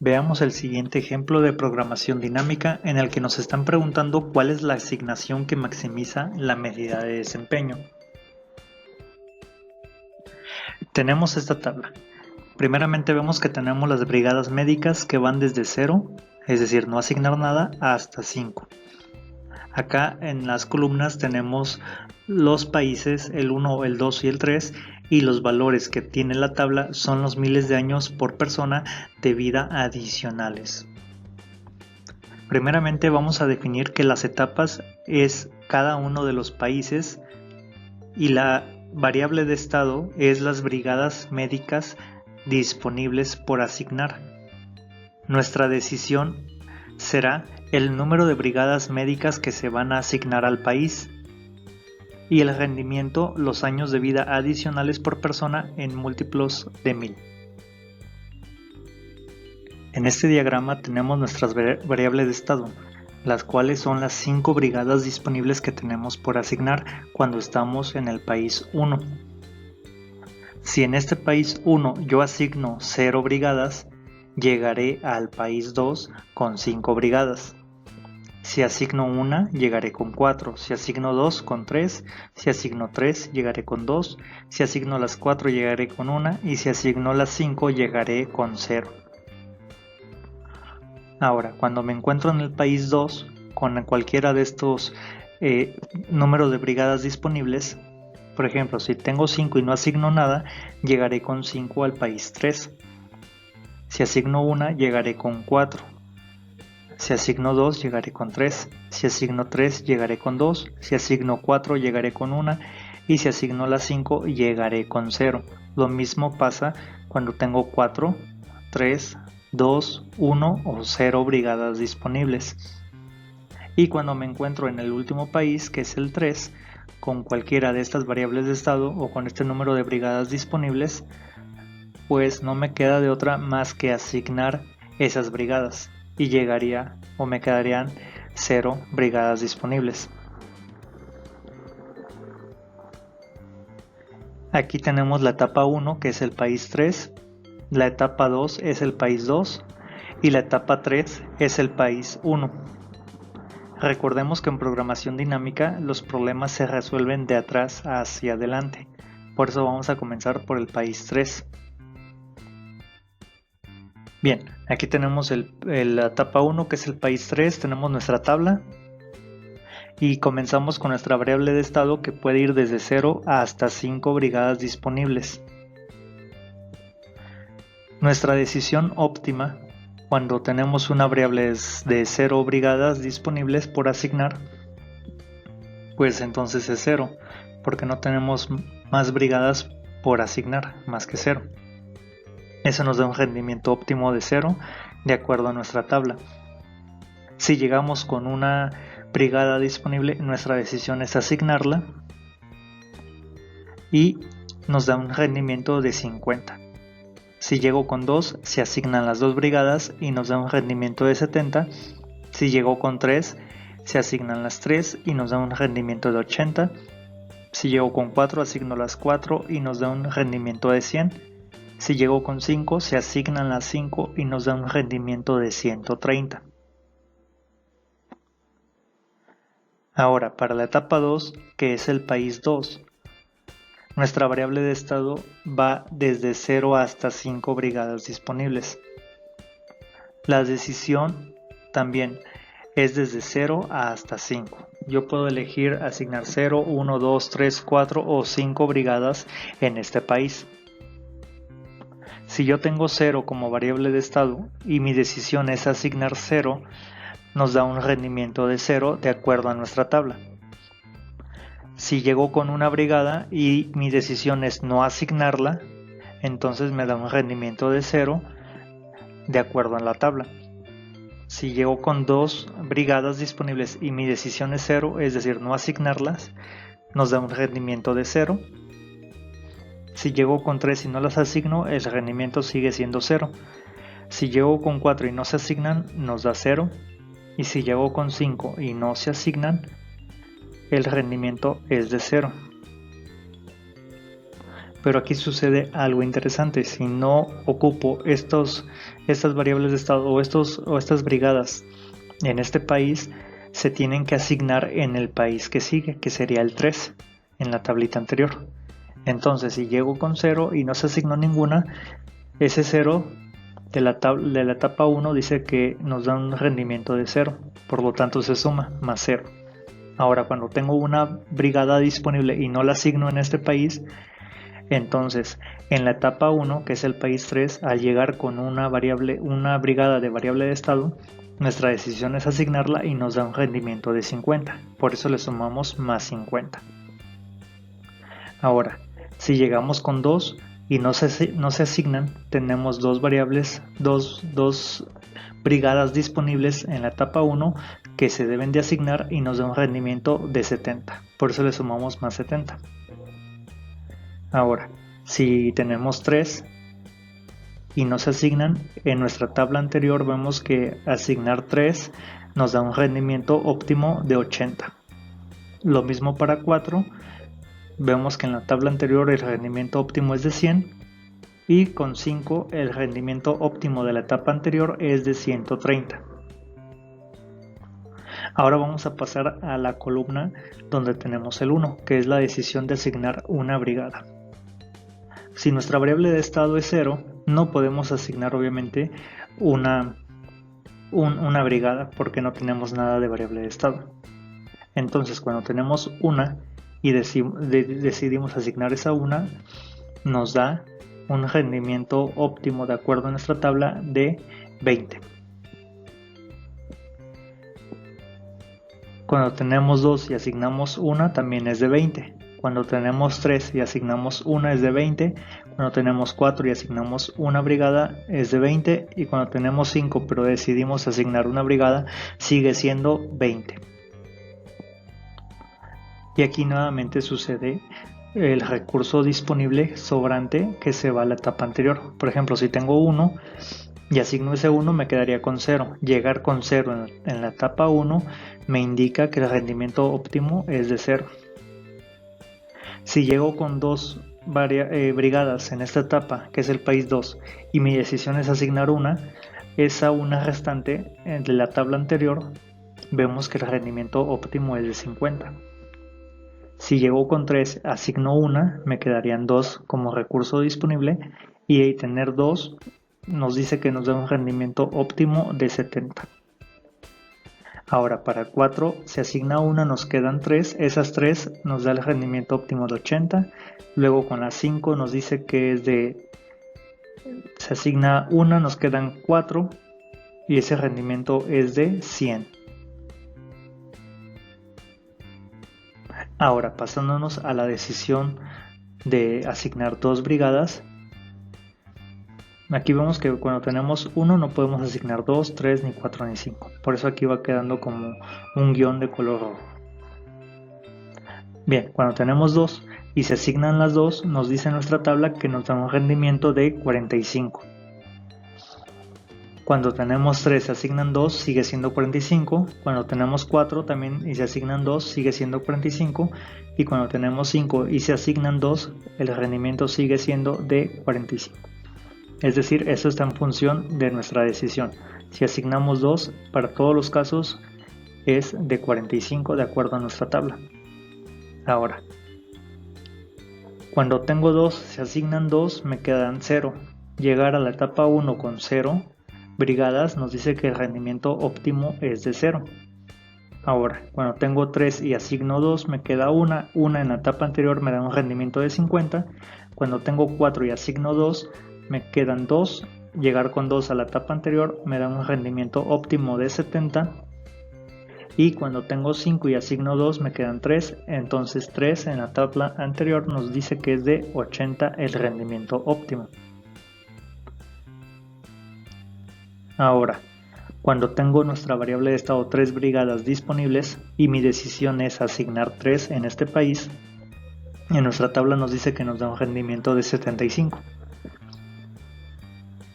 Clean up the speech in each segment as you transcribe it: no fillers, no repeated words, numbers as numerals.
Veamos el siguiente ejemplo de programación dinámica en el que nos están preguntando cuál es la asignación que maximiza la medida de desempeño. Tenemos esta tabla. Primeramente vemos que tenemos las brigadas médicas que van desde 0, es decir, no asignar nada, hasta 5. Acá en las columnas tenemos los países, el 1, el 2 y el 3, y los valores que tiene la tabla son los miles de años por persona de vida adicionales. Primeramente vamos a definir que las etapas es cada uno de los países y la variable de estado es las brigadas médicas disponibles por asignar. Nuestra decisión será el número de brigadas médicas que se van a asignar al país y el rendimiento, los años de vida adicionales por persona en múltiplos de 1000. En este diagrama tenemos nuestras variables de estado, las cuales son las 5 brigadas disponibles que tenemos por asignar cuando estamos en el país 1. Si en este país 1 yo asigno 0 brigadas, llegaré al país 2 con 5 brigadas. Si asigno 1, llegaré con 4. Si asigno 2, con 3. Si asigno 3, llegaré con 2. Si asigno las 4, llegaré con 1. Y si asigno las 5, llegaré con 0. Ahora, cuando me encuentro en el país 2, con cualquiera de estos números de brigadas disponibles, por ejemplo, si tengo 5 y no asigno nada, llegaré con 5 al país 3. Si asigno 1, llegaré con 4. Si asigno 2, llegaré con 3. Si asigno 3, llegaré con 2. Si asigno 4, llegaré con 1. Y si asigno las 5, llegaré con 0. Lo mismo pasa cuando tengo 4, 3, 2, 1 o 0 brigadas disponibles. Y cuando me encuentro en el último país, que es el 3, con cualquiera de estas variables de estado o con este número de brigadas disponibles, pues no me queda de otra más que asignar esas brigadas y llegaría o me quedarían 0 brigadas disponibles. Aquí tenemos la etapa 1, que es el país 3, la etapa 2 es el país 2 y la etapa 3 es el país 1. Recordemos que en programación dinámica los problemas se resuelven de atrás hacia adelante, por eso vamos a comenzar por el país 3. Bien, aquí tenemos la etapa 1, que es el país 3, tenemos nuestra tabla y comenzamos con nuestra variable de estado que puede ir desde 0 hasta 5 brigadas disponibles. Nuestra decisión óptima cuando tenemos una variable de 0 brigadas disponibles por asignar, pues entonces es 0, porque no tenemos más brigadas por asignar más que 0. Eso nos da un rendimiento óptimo de 0 de acuerdo a nuestra tabla. Si llegamos con una brigada disponible, nuestra decisión es asignarla y nos da un rendimiento de 50. Si llego con 2, se asignan las 2 brigadas y nos da un rendimiento de 70. Si llego con 3, se asignan las 3 y nos da un rendimiento de 80. Si llego con 4, asigno las 4 y nos da un rendimiento de 100. Si llego con 5, se asignan las 5 y nos da un rendimiento de 130. Ahora, para la etapa 2, que es el país 2, nuestra variable de estado va desde 0 hasta 5 brigadas disponibles. La decisión también es desde 0 hasta 5. Yo puedo elegir asignar 0, 1, 2, 3, 4 o 5 brigadas en este país. Si yo tengo 0 como variable de estado y mi decisión es asignar 0, nos da un rendimiento de 0 de acuerdo a nuestra tabla. Si llego con una brigada y mi decisión es no asignarla, entonces me da un rendimiento de 0 de acuerdo a la tabla. Si llego con 2 brigadas disponibles y mi decisión es 0, es decir, no asignarlas, nos da un rendimiento de 0. Si llego con 3 y no las asigno, el rendimiento sigue siendo 0. Si llego con 4 y no se asignan, nos da 0. Y si llego con 5 y no se asignan, el rendimiento es de 0. Pero aquí sucede algo interesante. Si no ocupo estas variables de estado o estas brigadas en este país, se tienen que asignar en el país que sigue, que sería el 3 en la tablita anterior. Entonces, si llego con 0 y no se asignó ninguna, ese 0 de la etapa 1 dice que nos da un rendimiento de 0, por lo tanto se suma más 0. Ahora, cuando tengo una brigada disponible y no la asigno en este país, entonces en la etapa 1, que es el país 3, al llegar con una brigada de variable de estado, nuestra decisión es asignarla y nos da un rendimiento de 50, por eso le sumamos más 50. Ahora, si llegamos con 2 y no se asignan, tenemos dos brigadas disponibles en la etapa 1 que se deben de asignar y nos da un rendimiento de 70, por eso le sumamos más 70. Ahora, si tenemos 3 y no se asignan, en nuestra tabla anterior vemos que asignar 3 nos da un rendimiento óptimo de 80. Lo mismo para 4, vemos que en la tabla anterior el rendimiento óptimo es de 100 y con 5 el rendimiento óptimo de la etapa anterior es de 130. Ahora vamos a pasar a la columna donde tenemos el 1, que es la decisión de asignar una brigada. Si nuestra variable de estado es 0, no podemos asignar obviamente una brigada porque no tenemos nada de variable de estado. Entonces, cuando tenemos una y decidimos asignar esa una, nos da un rendimiento óptimo de acuerdo a nuestra tabla de 20. Cuando tenemos 2 y asignamos una, también es de 20. Cuando tenemos 3 y asignamos una es de 20, cuando tenemos 4 y asignamos una brigada es de 20 y cuando tenemos 5 pero decidimos asignar una brigada sigue siendo 20. Y aquí nuevamente sucede el recurso disponible sobrante que se va a la etapa anterior. Por ejemplo, si tengo 1 y asigno ese 1 me quedaría con 0. Llegar con 0 en la etapa 1 me indica que el rendimiento óptimo es de 0. Si llego con 2 brigadas en esta etapa, que es el país 2, y mi decisión es asignar esa una restante de la tabla anterior, vemos que el rendimiento óptimo es de 50. Si llego con 3, asigno una, me quedarían 2 como recurso disponible, y tener 2 nos dice que nos da un rendimiento óptimo de 70. Ahora para 4 se asigna una, nos quedan 3, esas 3 nos da el rendimiento óptimo de 80, luego con las 5 nos dice que se asigna una, nos quedan 4 y ese rendimiento es de 100. Ahora pasándonos a la decisión de asignar 2 brigadas, aquí vemos que cuando tenemos 1 no podemos asignar 2, 3, ni 4, ni 5. Por eso aquí va quedando como un guión de color rojo. Bien, cuando tenemos 2 y se asignan las 2, nos dice nuestra tabla que nos da un rendimiento de 45. Cuando tenemos 3 se asignan 2, sigue siendo 45. Cuando tenemos 4 también y se asignan 2, sigue siendo 45. Y cuando tenemos 5 y se asignan 2, el rendimiento sigue siendo de 45. Es decir, eso está en función de nuestra decisión. Si asignamos 2, para todos los casos es de 45 de acuerdo a nuestra tabla. Ahora, cuando tengo 2, se asignan 2, me quedan 0. Llegar a la etapa 1 con 0 brigadas nos dice que el rendimiento óptimo es de 0. Ahora, cuando tengo 3 y asigno 2, me queda una en la etapa anterior me da un rendimiento de 50. Cuando tengo 4 y asigno 2, me quedan 2, llegar con 2 a la etapa anterior me da un rendimiento óptimo de 70 y cuando tengo 5 y asigno 2 me quedan 3, entonces 3 en la tabla anterior nos dice que es de 80 el rendimiento óptimo. Ahora, cuando tengo nuestra variable de estado 3 brigadas disponibles y mi decisión es asignar 3 en este país, en nuestra tabla nos dice que nos da un rendimiento de 75.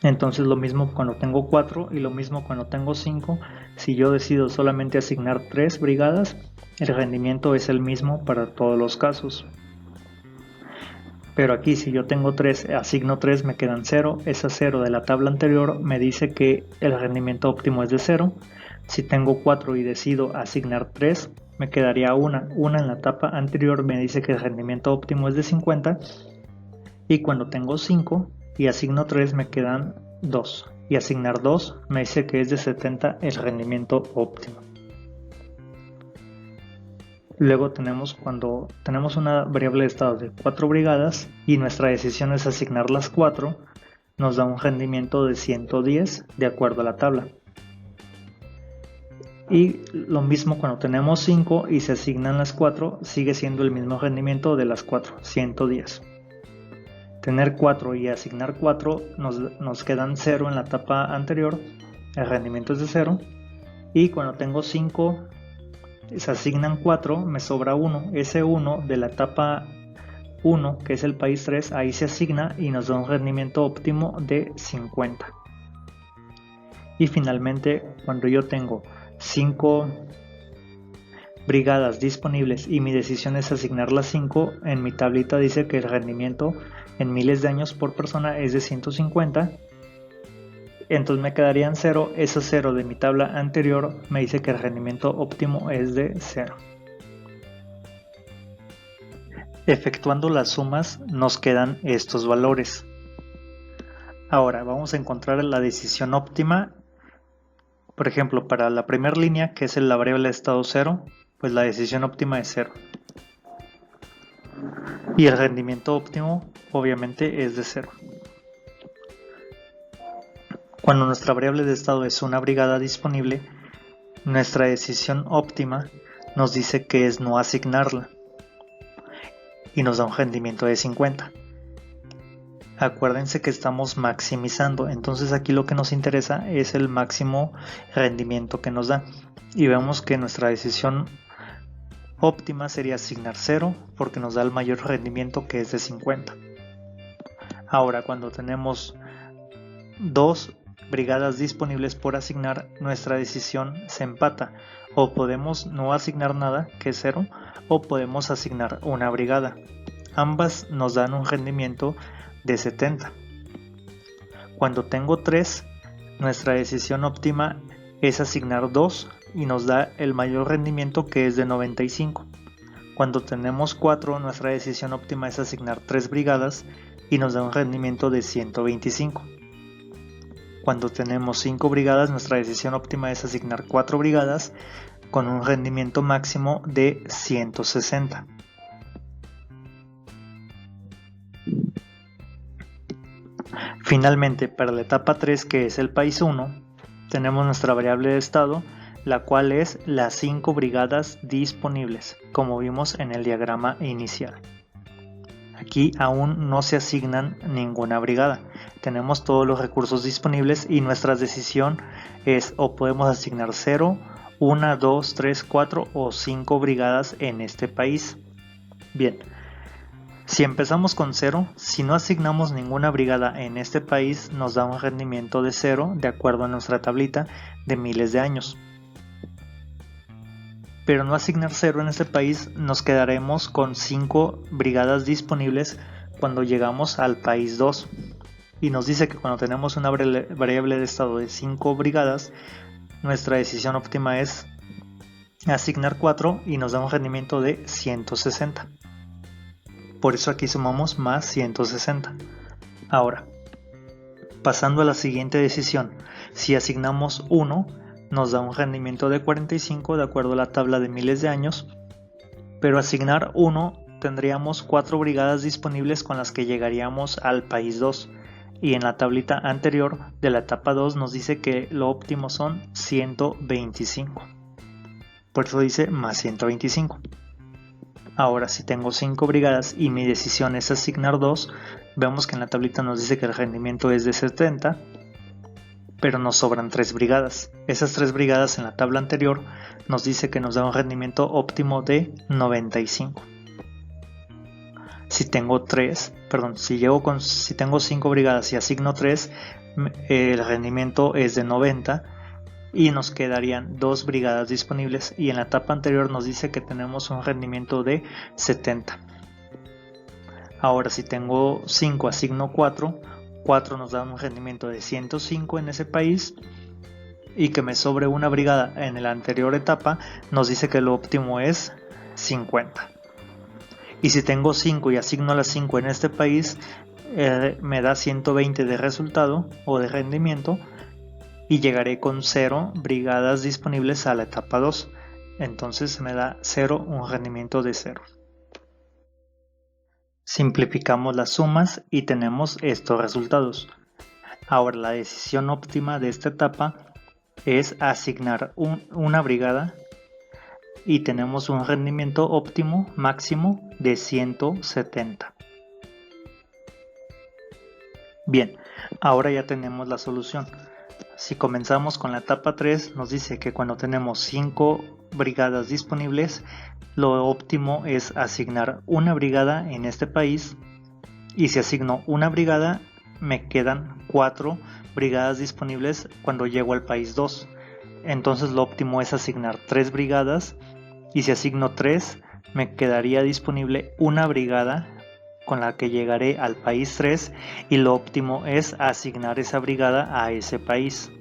Entonces lo mismo cuando tengo 4 y lo mismo cuando tengo 5, si yo decido solamente asignar 3 brigadas, el rendimiento es el mismo para todos los casos. Pero aquí si yo tengo 3, asigno 3, me quedan 0. Esa 0 de la tabla anterior me dice que el rendimiento óptimo es de 0. Si tengo 4 y decido asignar 3, me quedaría 1. 1 en la etapa anterior me dice que el rendimiento óptimo es de 50. Y cuando tengo 5 y asigno 3, me quedan 2. Y asignar 2 me dice que es de 70 el rendimiento óptimo. Luego tenemos cuando tenemos una variable de estado de 4 brigadas y nuestra decisión es asignar las 4, nos da un rendimiento de 110 de acuerdo a la tabla. Y lo mismo cuando tenemos 5 y se asignan las 4, sigue siendo el mismo rendimiento de las 4, 110. Tener 4 y asignar 4 nos quedan 0 en la etapa anterior, el rendimiento es de 0. Y cuando tengo 5 se asignan 4, me sobra 1. Ese 1 de la etapa 1, que es el país 3, ahí se asigna y nos da un rendimiento óptimo de 50. Y finalmente, cuando yo tengo 5 brigadas disponibles y mi decisión es asignar las 5, en mi tablita dice que el rendimiento en miles de años por persona es de 150. Entonces me quedarían 0, ese 0 de mi tabla anterior me dice que el rendimiento óptimo es de 0. Efectuando las sumas nos quedan estos valores. Ahora vamos a encontrar la decisión óptima. Por ejemplo, para la primera línea, que es la variable de estado 0, pues la decisión óptima es 0. Y el rendimiento óptimo obviamente es de 0. Cuando nuestra variable de estado es una brigada disponible, nuestra decisión óptima nos dice que es no asignarla y nos da un rendimiento de 50. Acuérdense que estamos maximizando, entonces aquí lo que nos interesa es el máximo rendimiento que nos da y vemos que nuestra decisión óptima sería asignar 0 porque nos da el mayor rendimiento, que es de 50. Ahora, cuando tenemos 2 brigadas disponibles por asignar, nuestra decisión se empata. O podemos no asignar nada, que es 0, o podemos asignar una brigada. Ambas nos dan un rendimiento de 70. Cuando tengo 3, nuestra decisión óptima es asignar 2 y nos da el mayor rendimiento, que es de 95. Cuando tenemos 4, nuestra decisión óptima es asignar 3 brigadas y nos da un rendimiento de 125. Cuando tenemos 5 brigadas, nuestra decisión óptima es asignar 4 brigadas con un rendimiento máximo de 160. Finalmente, para la etapa 3, que es el país 1, tenemos nuestra variable de estado, la cual es las 5 brigadas disponibles, como vimos en el diagrama inicial. Aquí aún no se asignan ninguna brigada. Tenemos todos los recursos disponibles y nuestra decisión es o podemos asignar 0, 1, 2, 3, 4 o 5 brigadas en este país. Bien, si empezamos con 0, si no asignamos ninguna brigada en este país, nos da un rendimiento de 0 de acuerdo a nuestra tablita de miles de años. Pero no asignar 0 en este país, nos quedaremos con 5 brigadas disponibles cuando llegamos al país 2. Y nos dice que cuando tenemos una variable de estado de 5 brigadas, nuestra decisión óptima es asignar 4 y nos da un rendimiento de 160. Por eso aquí sumamos más 160. Ahora, pasando a la siguiente decisión, si asignamos 1, nos da un rendimiento de 45 de acuerdo a la tabla de miles de años, pero asignar 1 tendríamos 4 brigadas disponibles con las que llegaríamos al país 2, y en la tablita anterior de la etapa 2 nos dice que lo óptimo son 125, por eso dice más 125. Ahora, si tengo 5 brigadas y mi decisión es asignar 2, vemos que en la tablita nos dice que el rendimiento es de 70, pero nos sobran 3 brigadas. Esas 3 brigadas en la tabla anterior nos dice que nos da un rendimiento óptimo de 95. Si tengo 5 brigadas y asigno 3, el rendimiento es de 90 y nos quedarían 2 brigadas disponibles, y en la etapa anterior nos dice que tenemos un rendimiento de 70. Ahora si tengo 5, asigno 4, 4 nos da un rendimiento de 105 en ese país, y que me sobre una brigada en la anterior etapa nos dice que lo óptimo es 50. Y si tengo 5 y asigno las 5 en este país, me da 120 de resultado o de rendimiento, y llegaré con 0 brigadas disponibles a la etapa 2. Entonces me da 0, un rendimiento de 0. Simplificamos las sumas y tenemos estos resultados. Ahora la decisión óptima de esta etapa es asignar una brigada, y tenemos un rendimiento óptimo máximo de 170. Bien, ahora ya tenemos la solución. Si comenzamos con la etapa 3, nos dice que cuando tenemos 5 brigadas disponibles, lo óptimo es asignar una brigada en este país, y si asigno una brigada, me quedan 4 brigadas disponibles cuando llego al país 2. Entonces lo óptimo es asignar 3 brigadas, y si asigno 3, me quedaría disponible una brigada con la que llegaré al país 3, y lo óptimo es asignar esa brigada a ese país.